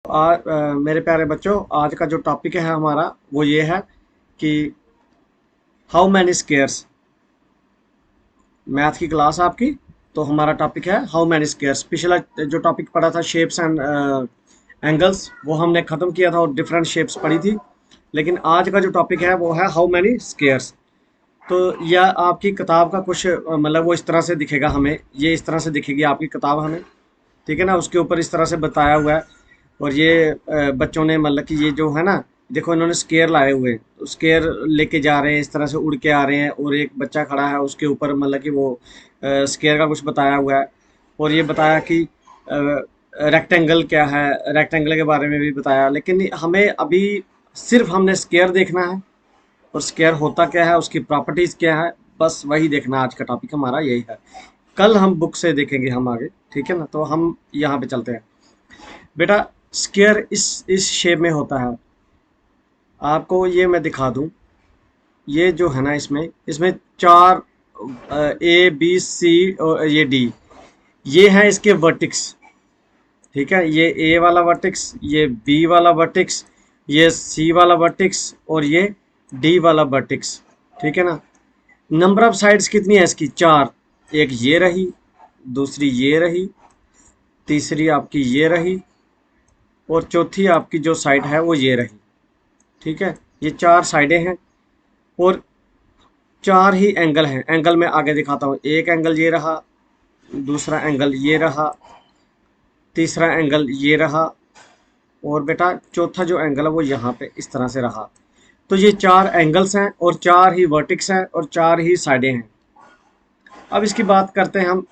मेरे प्यारे बच्चों, आज का जो टॉपिक है हमारा वो ये है कि हाउ मैनी स्क्वेयर्स। मैथ की क्लास आपकी। तो हमारा टॉपिक है हाउ मैनी स्क्वेयर्स। पिछला जो टॉपिक पढ़ा था शेप्स एंड एंगल्स, वो हमने ख़त्म किया था और डिफरेंट शेप्स पढ़ी थी। लेकिन आज का जो टॉपिक है वो है हाउ मैनी स्क्वेयर्स। तो यह आपकी किताब का कुछ मतलब वो इस तरह से दिखेगा हमें, ये इस तरह से दिखेगी आपकी किताब हमें। ठीक है ना, उसके ऊपर इस तरह से बताया हुआ है। और ये बच्चों ने मतलब कि ये जो है ना, देखो इन्होंने स्केयर लाए हुए हैं, तो स्केयर लेके जा रहे हैं, इस तरह से उड़ के आ रहे हैं और एक बच्चा खड़ा है उसके ऊपर, मतलब कि वो स्केयर का कुछ बताया हुआ है। और ये बताया कि रेक्टेंगल क्या है, रेक्टेंगल के बारे में भी बताया। लेकिन हमें अभी सिर्फ हमने स्केयर देखना है और स्केयर होता क्या है, उसकी प्रॉपर्टीज क्या है, बस वही देखना। आज का टॉपिक हमारा यही है। कल हम बुक से देखेंगे हम आगे। ठीक है ना, तो हम यहाँ पे चलते हैं। बेटा, स्क्वायर इस शेप में होता है। आपको ये मैं दिखा दूं। ये जो है ना, इसमें इसमें चार ए बी सी और ये डी, ये है इसके वर्टिक्स। ठीक है, ये ए वाला वर्टिक्स, ये बी वाला वर्टिक्स, ये सी वाला वर्टिक्स और ये डी वाला वर्टिक्स। ठीक है ना। नंबर ऑफ साइड्स कितनी है इसकी? चार। एक ये रही, दूसरी ये रही, तीसरी आपकी ये रही और चौथी आपकी जो साइड है वो ये रही। ठीक है, ये चार साइडें हैं और चार ही एंगल हैं। एंगल मैं आगे दिखाता हूँ। एक एंगल ये रहा, दूसरा एंगल ये रहा, तीसरा एंगल ये रहा और बेटा चौथा जो एंगल है वो यहाँ पे इस तरह से रहा। तो ये चार एंगल्स हैं और चार ही वर्टिक्स हैं और चार ही साइडें हैं। अब इसकी बात करते हैं हम।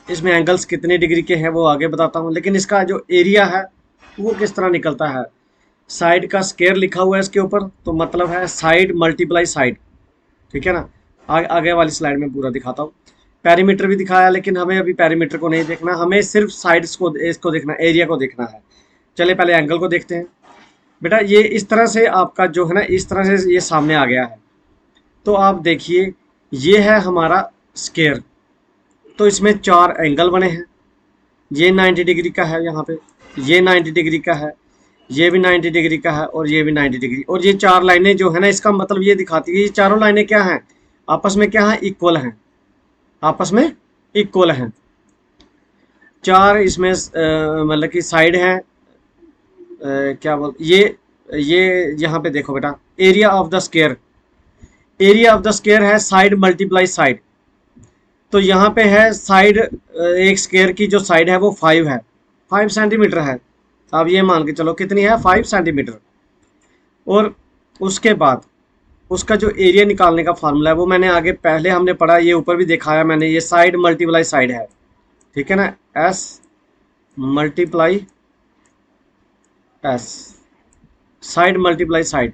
इसमें एंगल्स कितने डिग्री के हैं वो आगे बताता हूँ, लेकिन इसका जो एरिया है वो किस तरह निकलता है। साइड का स्केयर लिखा हुआ है इसके ऊपर, तो मतलब है साइड मल्टीप्लाई साइड। ठीक है ना। आगे वाली स्लाइड में पूरा दिखाता हूँ। पैरीमीटर भी दिखाया, लेकिन हमें अभी पैरीमीटर को नहीं देखना, हमें सिर्फ साइड्स को इसको देखना, एरिया को देखना है। चलिए पहले एंगल को देखते हैं। बेटा ये इस तरह से आपका जो है ना, इस तरह से ये सामने आ गया है। तो आप देखिए, ये है हमारा स्केयर। तो इसमें चार एंगल बने हैं। ये 90 डिग्री का है यहाँ पे, ये 90 डिग्री का है, ये भी 90 डिग्री का है और ये भी 90 डिग्री। और ये चार लाइनें जो है ना, इसका मतलब ये दिखाती है ये चारों लाइनें क्या हैं, आपस में क्या है, इक्वल हैं। आपस में इक्वल हैं। चार इसमें मतलब कि साइड हैं। क्या बोल ये यहाँ पे देखो बेटा, area of the square. Area of the square है साइड मल्टीप्लाई साइड। तो यहाँ पे है साइड, एक स्क्वायर की जो साइड है वो 5 है, 5 सेंटीमीटर है। अब ये मान के चलो कितनी है, 5 सेंटीमीटर। और उसके बाद उसका जो एरिया निकालने का फार्मूला है वो मैंने आगे पहले हमने पढ़ा, ये ऊपर भी दिखाया मैंने। ये साइड मल्टीप्लाई साइड है। ठीक है ना, S multiply S, side multiply side.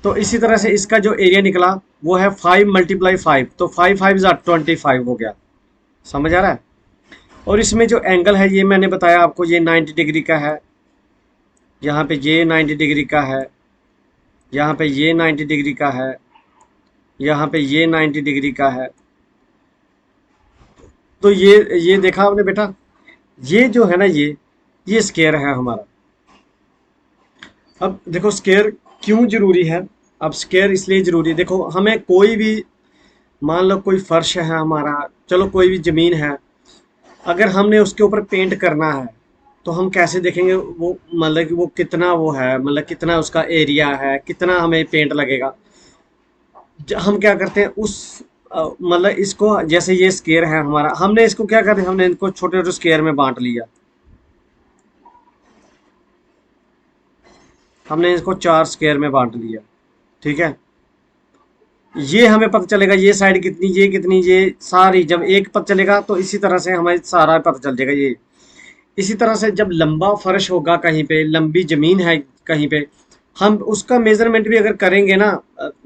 तो इसी तरह से इसका जो एरिया निकला वो है 5 × 5, तो 5×5 = 25 हो गया। समझ आ रहा है। और इसमें जो एंगल है ये मैंने बताया आपको, ये 90 डिग्री का है। यहाँ पे ये 90 डिग्री का है, यहाँ पे ये 90 डिग्री का है, यहाँ पे ये 90 डिग्री का है। तो ये देखा आपने बेटा, ये जो है ना, ये स्केयर है हमारा। अब देखो स्केयर क्यों जरूरी है। अब स्केयर इसलिए जरूरी है, देखो हमें कोई भी, मान लो कोई फर्श है हमारा, चलो कोई भी जमीन है, अगर हमने उसके ऊपर पेंट करना है तो हम कैसे देखेंगे वो, मतलब कि वो कितना वो है, मतलब कितना उसका एरिया है, कितना हमें पेंट लगेगा। हम क्या करते हैं उस मतलब इसको, जैसे ये स्केयर है हमारा, हमने इसको क्या करते हैं, हमने इनको छोटे छोटे स्केयर में बांट लिया। हमने इसको 4 स्केयर में बांट लिया। ठीक है, ये हमें पता चलेगा ये साइड कितनी, ये कितनी, ये सारी जब एक पता चलेगा तो इसी तरह से हमें सारा पता चल जाएगा। ये इसी तरह से जब लंबा फर्श होगा कहीं पे, लंबी जमीन है कहीं पे, हम उसका मेजरमेंट भी अगर करेंगे ना,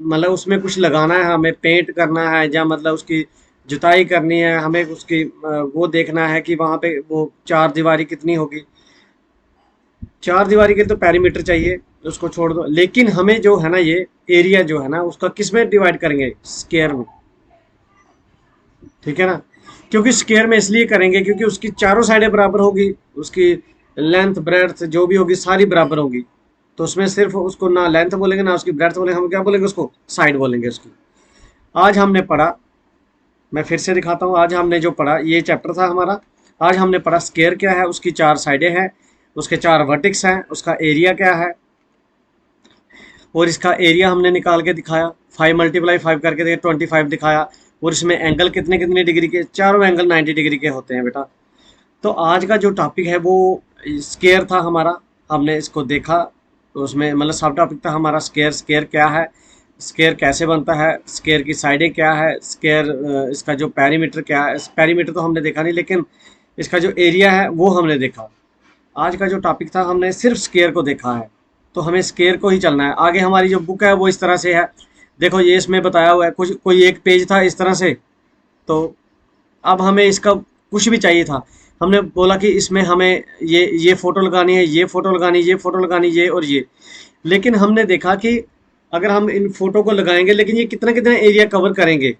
मतलब उसमें कुछ लगाना है, हमें पेंट करना है या मतलब उसकी जुताई करनी है, हमें उसकी वो देखना है कि वहाँ पे वो चार दीवारी कितनी होगी। चार दीवारी के तो पैरीमीटर चाहिए, उसको छोड़ दो। लेकिन हमें जो है ना, ये एरिया जो है ना उसका किस में डिवाइड करेंगे, स्क्वायर में। ठीक है ना, क्योंकि स्क्वायर में इसलिए करेंगे क्योंकि उसकी चारों साइडें बराबर होगी, उसकी लेंथ ब्रेड्थ जो भी होगी सारी बराबर होगी, तो उसमें सिर्फ उसको ना लेंथ बोलेंगे ना उसकी ब्रेड्थ बोलेंगे, हम क्या बोलेंगे उसको, साइड बोलेंगे उसकी। आज हमने पढ़ा, मैं फिर से दिखाता हूँ, आज हमने जो पढ़ा ये चैप्टर था हमारा। आज हमने पढ़ा स्केयर क्या है, उसकी चार साइडें हैं, उसके चार वर्टिक्स हैं, उसका एरिया क्या है, और इसका एरिया हमने निकाल के दिखाया, 5 × 5 करके देखिए 25 दिखाया। और इसमें एंगल कितने कितने डिग्री के, चारों एंगल 90 डिग्री के होते हैं बेटा। तो आज का जो टॉपिक है वो स्केयर था हमारा, हमने इसको देखा। तो उसमें मतलब सब टॉपिक था हमारा स्केयर, स्केयर क्या है, स्केयर कैसे बनता है, स्केयर की साइडें क्या है, स्केयर इसका जो पेरीमीटर क्या है, पेरीमीटर तो हमने देखा नहीं, लेकिन इसका जो एरिया है वो हमने देखा। आज का जो टॉपिक था हमने सिर्फ स्केयर को देखा है, तो हमें स्केयर को ही चलना है। आगे हमारी जो बुक है वो इस तरह से है, देखो ये इसमें बताया हुआ है, कुछ कोई एक पेज था इस तरह से। तो अब हमें इसका कुछ भी चाहिए था, हमने बोला कि इसमें हमें ये फोटो लगानी है, ये फोटो लगानी, ये फोटो लगानी, ये और ये। लेकिन हमने देखा कि अगर हम इन फोटो को लगाएंगे लेकिन ये कितना कितना एरिया कवर करेंगे,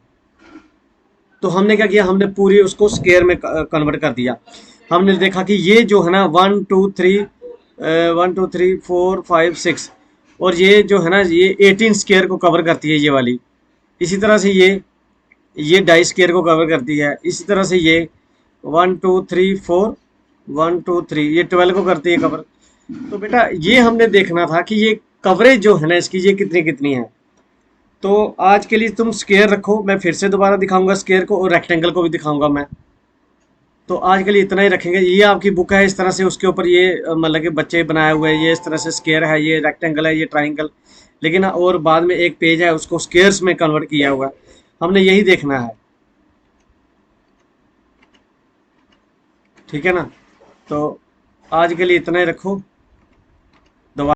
तो हमने क्या किया, हमने पूरी उसको स्केयर में कन्वर्ट कर दिया। हमने देखा कि ये जो है ना 1 2 3 4 5 6, और ये जो है ना ये 18 स्केयर को कवर करती है ये वाली। इसी तरह से ये डाई स्केयर को कवर करती है। इसी तरह से ये 1 2 3 4, 1 2 3 ये 12 को करती है कवर। तो बेटा ये हमने देखना था कि ये कवरेज जो है ना इसकी ये कितनी कितनी है। तो आज के लिए तुम स्केयर रखो, मैं फिर से दोबारा दिखाऊंगा स्केयर को, और रेक्टेंगल को भी दिखाऊंगा मैं। तो आज के लिए इतना ही रखेंगे। ये आपकी बुक है इस तरह से, उसके ऊपर ये मतलब कि बच्चे बनाए हुए हैं, ये इस तरह से स्केयर है, ये रेक्टेंगल है, ये ट्राइंगल। लेकिन और बाद में एक पेज है उसको स्केयर्स में कन्वर्ट किया हुआ है, हमने यही देखना है। ठीक है ना, तो आज के लिए इतना ही रखो।